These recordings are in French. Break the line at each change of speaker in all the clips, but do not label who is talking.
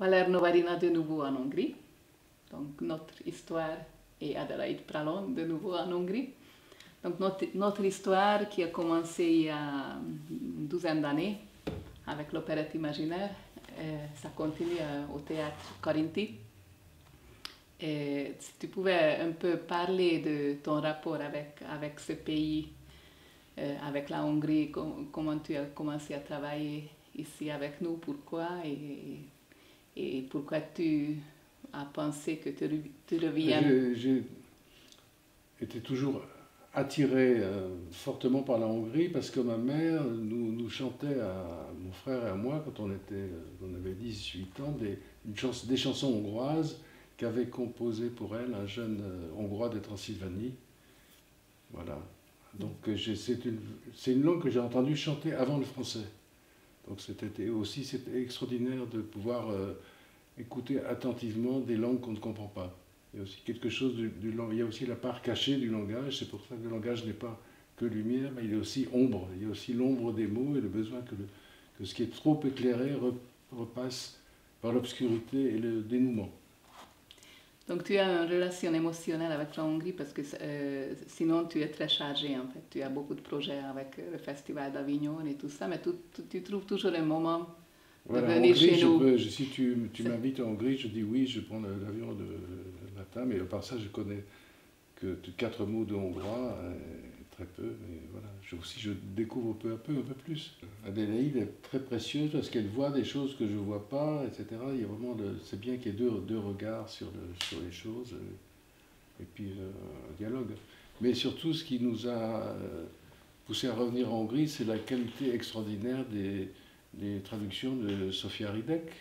Valerno Varina de nouveau en Hongrie. Donc notre histoire et Adelaide Pralon de nouveau en Hongrie. Donc notre histoire qui a commencé il y a une douzaine d'années avec l'opérette imaginaire, ça continue au théâtre Corinthi. Et si tu pouvais un peu parler de ton rapport avec ce pays, avec la Hongrie, comment tu as commencé à travailler ici avec nous, pourquoi et pourquoi tu as pensé que tu reviens.
J'ai été toujours attiré fortement par la Hongrie parce que ma mère nous chantait à mon frère et à moi quand on avait 18 ans des chansons hongroises qu'avait composées pour elle un jeune Hongrois de Transylvanie. Voilà. Donc c'est une langue que j'ai entendue chanter avant le français. Donc c'était extraordinaire de pouvoir écouter attentivement des langues qu'on ne comprend pas. Il y a aussi quelque chose il y a aussi la part cachée du langage. C'est pour ça que le langage n'est pas que lumière, mais il est aussi ombre. Il y a aussi l'ombre des mots et le besoin que ce qui est trop éclairé repasse par l'obscurité et le dénouement.
Donc tu as une relation émotionnelle avec la Hongrie parce que sinon tu es très chargé en fait. Tu as beaucoup de projets avec le Festival d'Avignon et tout ça, mais tu trouves toujours un moment de venir chez nous.
Si tu m'invites en Hongrie, je dis oui, je prends l'avion de matin, mais à part ça, je connais que 4 mots de hongrois, très peu, mais voilà. Je découvre peu à peu un peu plus. Adélaïde est très précieuse parce qu'elle voit des choses que je ne vois pas, etc. Il y a vraiment c'est bien qu'il y ait deux regards sur les choses, et puis un dialogue. Mais surtout, ce qui nous a poussé à revenir en Hongrie, c'est la qualité extraordinaire des traductions de Sofia Ridek.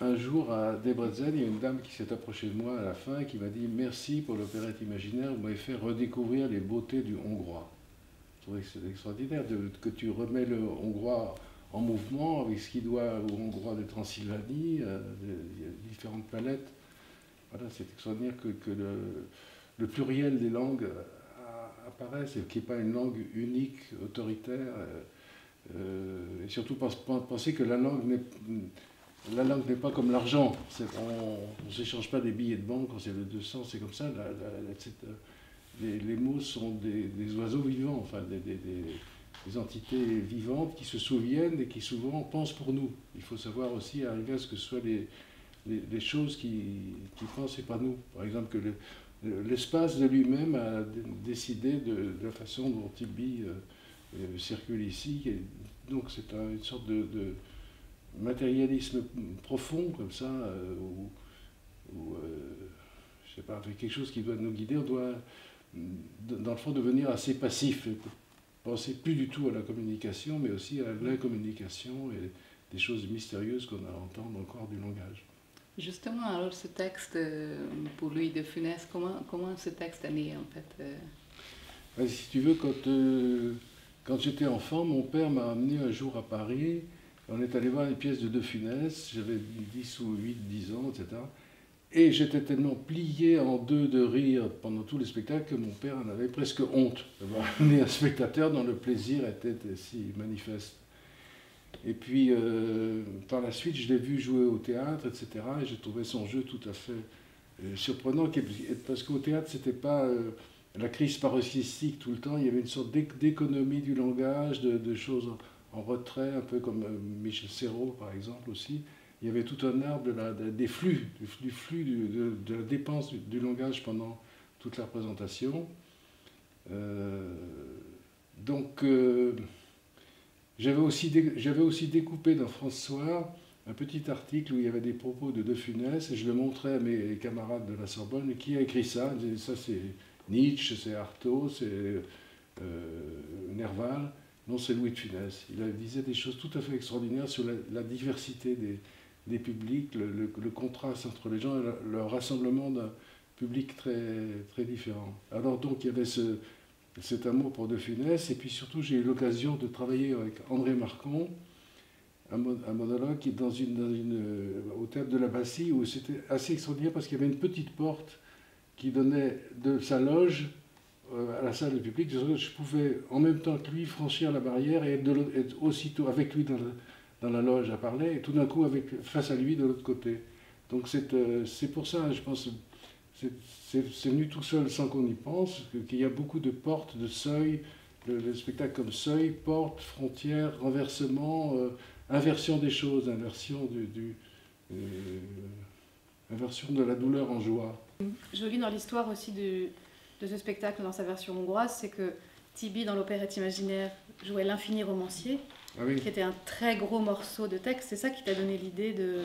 Un jour, à Debrecen, il y a une dame qui s'est approchée de moi à la fin et qui m'a dit « Merci pour l'opérette imaginaire, vous m'avez fait redécouvrir les beautés du hongrois. » Je trouvais que c'est extraordinaire que tu remets le hongrois en mouvement avec ce qu'il doit au hongrois de Transylvanie, il y a différentes palettes. Voilà, c'est extraordinaire que le pluriel des langues apparaisse et qu'il n'y ait pas une langue unique, autoritaire. Et surtout penser que la langue n'est pas comme l'argent. On ne s'échange pas des billets de banque quand c'est le 200, c'est comme ça. Les mots sont des oiseaux vivants, enfin des entités vivantes qui se souviennent et qui souvent pensent pour nous. Il faut savoir aussi arriver à ce que ce soit les choses qui pensent et pas nous. Par exemple, que l'espace de lui-même a décidé de la façon dont Tibi circule ici. Et donc c'est une sorte de matérialisme profond comme ça, je sais pas, avec quelque chose qui doit nous guider. On doit, dans le fond, devenir assez passif, et penser plus du tout à la communication, mais aussi à l'incommunication et des choses mystérieuses qu'on a à entendre encore du langage.
Justement, alors ce texte, pour Louis de Funès, comment ce texte est né en fait
Si tu veux, quand j'étais enfant, mon père m'a amené un jour à Paris. On est allé voir une pièce de Funès, j'avais 10 ou 10 ans, etc. Et j'étais tellement plié en deux de rire pendant tout le spectacle que mon père en avait presque honte d'avoir amené un spectateur dont le plaisir était si manifeste. Et puis, par la suite, je l'ai vu jouer au théâtre, etc. Et j'ai trouvé son jeu tout à fait surprenant, parce qu'au théâtre, c'était pas la crise paroxystique tout le temps, il y avait une sorte d'économie du langage, de choses en retrait, un peu comme Michel Serrault, par exemple, aussi. Il y avait tout un art des flux, de la dépense du langage pendant toute la représentation. Donc, j'avais aussi découpé dans France Soir un petit article où il y avait des propos de Funès, et je le montrais à mes camarades de la Sorbonne. Qui a écrit ça? Ça, c'est Nietzsche, c'est Artaud, c'est Nerval. Non, c'est Louis de Funès. Il disait des choses tout à fait extraordinaires sur la diversité des publics, le contraste entre les gens et le rassemblement d'un public très, très différent. Alors donc, il y avait cet amour pour De Funès, et puis surtout, j'ai eu l'occasion de travailler avec André Marcon, un monologue qui est au théâtre de la Bastille, où c'était assez extraordinaire parce qu'il y avait une petite porte qui donnait de sa loge à la salle de public. Je pouvais en même temps que lui franchir la barrière et être aussitôt avec lui dans la loge à parler, et tout d'un coup face à lui de l'autre côté. Donc c'est pour ça, je pense, c'est venu tout seul sans qu'on y pense, qu'il y a beaucoup de portes, de seuils, le spectacle comme seuil, porte, frontière, renversement, inversion des choses, inversion de la douleur en joie.
Je lis dans l'histoire aussi de ce spectacle dans sa version hongroise, c'est que Tibi dans l'opérette imaginaire jouait l'infini romancier, qui était un très gros morceau de texte. C'est ça qui t'a donné l'idée de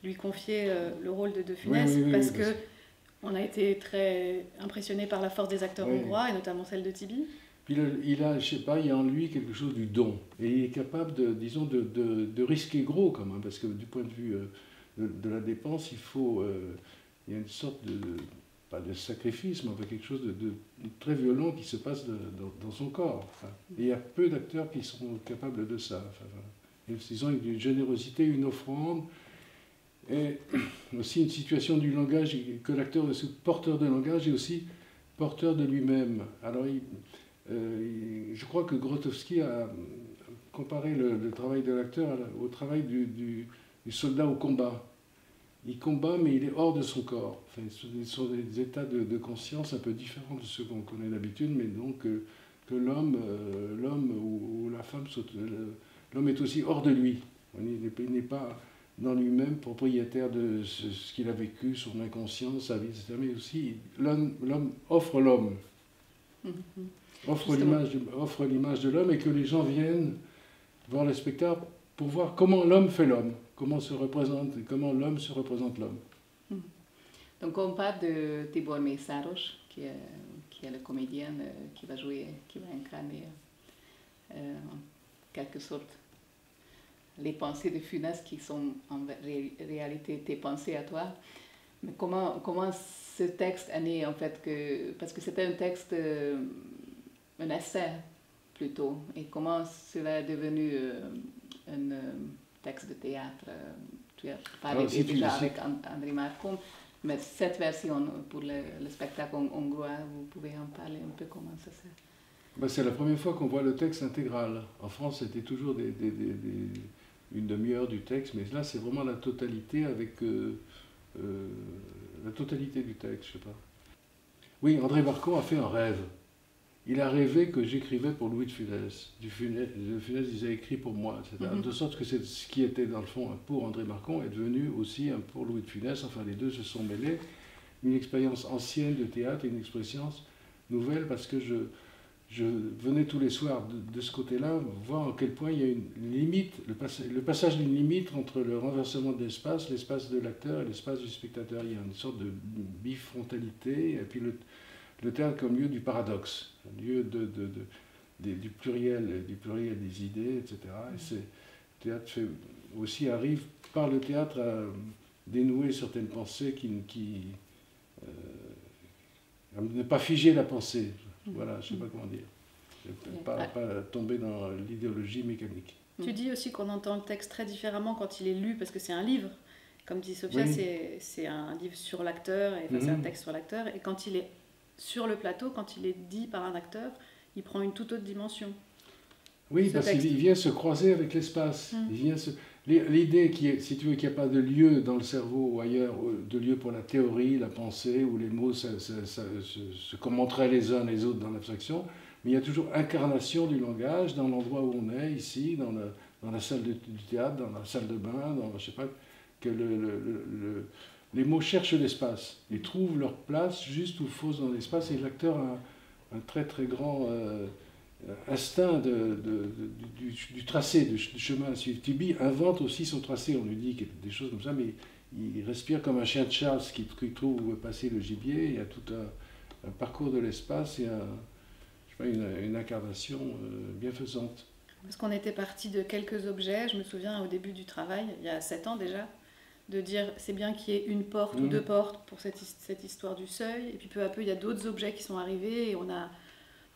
lui confier le rôle de Funès, parce que on a été très impressionné par la force des acteurs hongrois, et notamment celle de Tibi.
Puis il a, je sais pas, il y a en lui quelque chose du don. Et il est capable, de risquer gros quand même, parce que du point de vue de la dépense, il y a une sorte pas de sacrifice, mais quelque chose de très violent qui se passe dans son corps. Et il y a peu d'acteurs qui sont capables de ça. Ils ont une générosité, une offrande, et aussi une situation du langage, que l'acteur est porteur de langage et aussi porteur de lui-même. Alors, je crois que Grotowski a comparé le travail de l'acteur au travail du soldat au combat. Il combat, mais il est hors de son corps. Enfin, ce sont des états de conscience un peu différents de ceux qu'on connaît d'habitude, mais donc que l'homme ou la femme, l'homme est aussi hors de lui. Il n'est pas dans lui-même propriétaire de ce qu'il a vécu, son inconscient, sa vie, etc. Mais aussi, l'homme offre l'homme. Offre l'image de l'homme, et que les gens viennent voir le spectacle pour voir comment l'homme fait l'homme, comment l'homme se représente l'homme.
Donc on parle de Tibor Mészáros, qui est le comédien qui va incarner en quelque sorte les pensées de Funès qui sont en réalité tes pensées à toi. Mais comment ce texte est né en fait, parce que c'était un texte, un essai plutôt, et comment cela est devenu un texte de théâtre. Tu as parlé déjà avec André Marcon, mais cette version pour le spectacle hongrois, vous pouvez en parler un peu comment ça se fait?
C'est la première fois qu'on voit le texte intégral. En France, c'était toujours une demi-heure du texte, mais là, c'est vraiment la totalité avec la totalité du texte, je sais pas. Oui, André Marcon a fait un rêve. Il a rêvé que j'écrivais pour Louis de Funès. De Funès disait écrit pour moi, etc. De sorte que ce qui était dans le fond pour André Marcon est devenu aussi un pour Louis de Funès. Enfin, les deux se sont mêlés. Une expérience ancienne de théâtre et une expérience nouvelle, parce que je venais tous les soirs de ce côté-là voir à quel point il y a une limite, le passage d'une limite entre le renversement de l'espace de l'acteur et l'espace du spectateur. Il y a une sorte de bifrontalité, et puis le théâtre comme lieu du paradoxe, lieu du pluriel des idées, etc. Et le théâtre arrive par le théâtre à dénouer certaines pensées à ne pas figer la pensée. Voilà, je ne sais pas comment dire. Pas tomber dans l'idéologie mécanique.
Tu dis aussi qu'on entend le texte très différemment quand il est lu, parce que c'est un livre. Comme dit Sophia, c'est un livre sur l'acteur, et c'est un texte sur l'acteur. Et quand il est sur le plateau, quand il est dit par un acteur, il prend une toute autre dimension.
Oui, parce qu'il vient se croiser avec l'espace. L'idée, si tu veux, qu'il n'y a pas de lieu dans le cerveau ou ailleurs, de lieu pour la théorie, la pensée, où les mots se commenteraient les uns les autres dans l'abstraction, mais il y a toujours incarnation du langage dans l'endroit où on est, ici, dans la salle du théâtre, dans la salle de bain, je sais pas, que les mots cherchent l'espace, ils trouvent leur place juste ou fausse dans l'espace, et l'acteur a un très très grand instinct du tracé, du chemin à suivre. Tibi invente aussi son tracé, on lui dit des choses comme ça, mais il respire comme un chien de chasse qui trouve où passer le gibier. Il y a tout un parcours de l'espace et une incarnation bienfaisante.
Parce qu'on était parti de quelques objets, je me souviens au début du travail, il y a 7 ans déjà, de dire c'est bien qu'il y ait une porte ou 2 portes pour cette histoire du seuil, et puis peu à peu il y a d'autres objets qui sont arrivés, et on a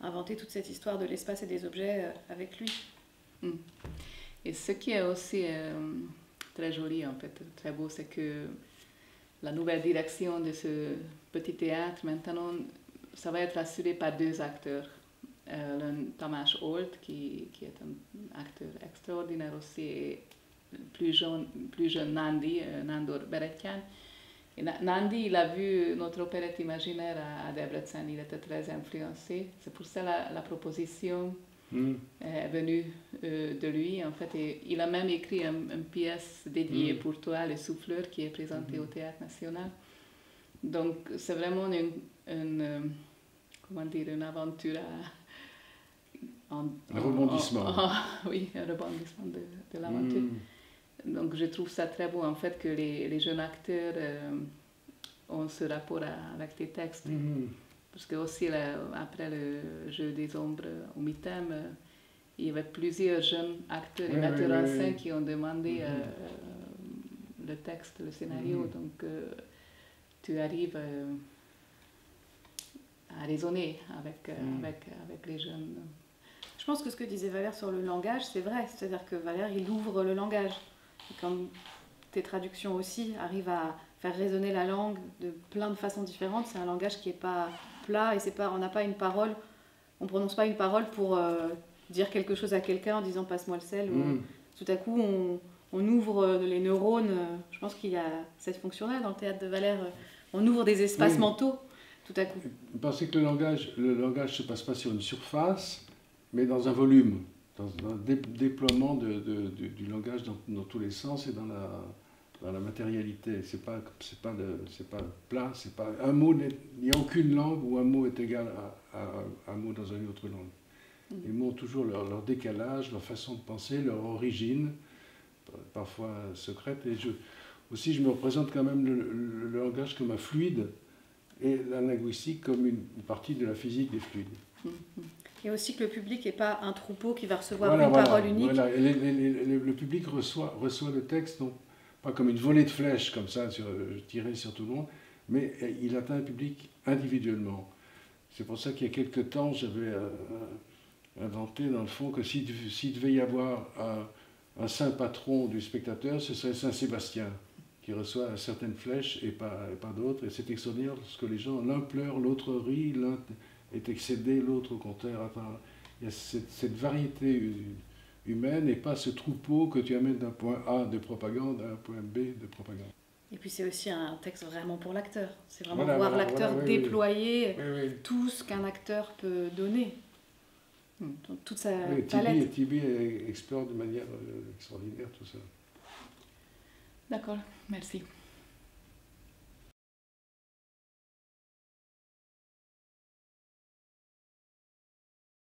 inventé toute cette histoire de l'espace et des objets avec lui.
Et ce qui est aussi très joli, en fait, très beau, c'est que la nouvelle direction de ce petit théâtre, maintenant, ça va être assuré par 2 acteurs. Tamás Olt, qui est un acteur extraordinaire aussi, et plus jeune Nandi, Nandor Beretyan. Et Nandi, il a vu notre opérette imaginaire à Debrecen, il était très influencé. C'est pour ça la proposition est venue de lui, en fait. Et il a même écrit une pièce dédiée pour toi, Le Souffleur, qui est présentée au Théâtre National. Donc, c'est vraiment comment dire, une aventure
un rebondissement.
Oui, un rebondissement de l'aventure. Donc je trouve ça très beau en fait que les jeunes acteurs ont ce rapport avec les textes. Parce que aussi après le jeu des ombres au mi-thème, il y avait plusieurs jeunes acteurs et metteurs en scène qui ont demandé le texte, le scénario. Donc tu arrives à raisonner avec les jeunes.
Je pense que ce que disait Valère sur le langage, c'est vrai. C'est-à-dire que Valère, il ouvre le langage. Et comme tes traductions aussi arrivent à faire résonner la langue de plein de façons différentes, c'est un langage qui n'est pas plat et on n'a pas une parole, on ne prononce pas une parole pour dire quelque chose à quelqu'un en disant passe-moi le sel. Ou, tout à coup, on ouvre les neurones. Je pense qu'il y a cette fonction-là dans le théâtre de Valère. On ouvre des espaces mentaux tout à coup.
Vous pensez que le langage ne se passe pas sur une surface, mais dans un volume, dans un déploiement du langage dans tous les sens et dans la matérialité. C'est pas plat, c'est pas un mot. Il n'y a aucune langue où un mot est égal à un mot dans une autre langue. Les mots ont toujours leur décalage, leur façon de penser, leur origine, parfois secrète. Et aussi, je me représente quand même le langage comme un fluide et la linguistique comme une partie de la physique des fluides.
Et aussi que le public n'est pas un troupeau qui va recevoir une parole unique.
Voilà. Le public reçoit le texte, non pas comme une volée de flèches, comme ça, tirée sur tout le monde, mais il atteint un public individuellement. C'est pour ça qu'il y a quelque temps, j'avais inventé, dans le fond, que s'il devait y avoir un saint patron du spectateur, ce serait Saint Sébastien, qui reçoit certaines flèches et pas d'autres. Et c'est extraordinaire parce que les gens, l'un pleure, l'autre rit, l'un est excédé, l'autre au contraire. Il y a cette variété humaine et pas ce troupeau que tu amènes d'un point A de propagande à un point B de propagande.
Et puis c'est aussi un texte vraiment pour l'acteur. C'est vraiment voir l'acteur déployer tout ce qu'un acteur peut donner. Donc, toute sa palette.
Tibi explore de manière extraordinaire tout ça.
D'accord, merci.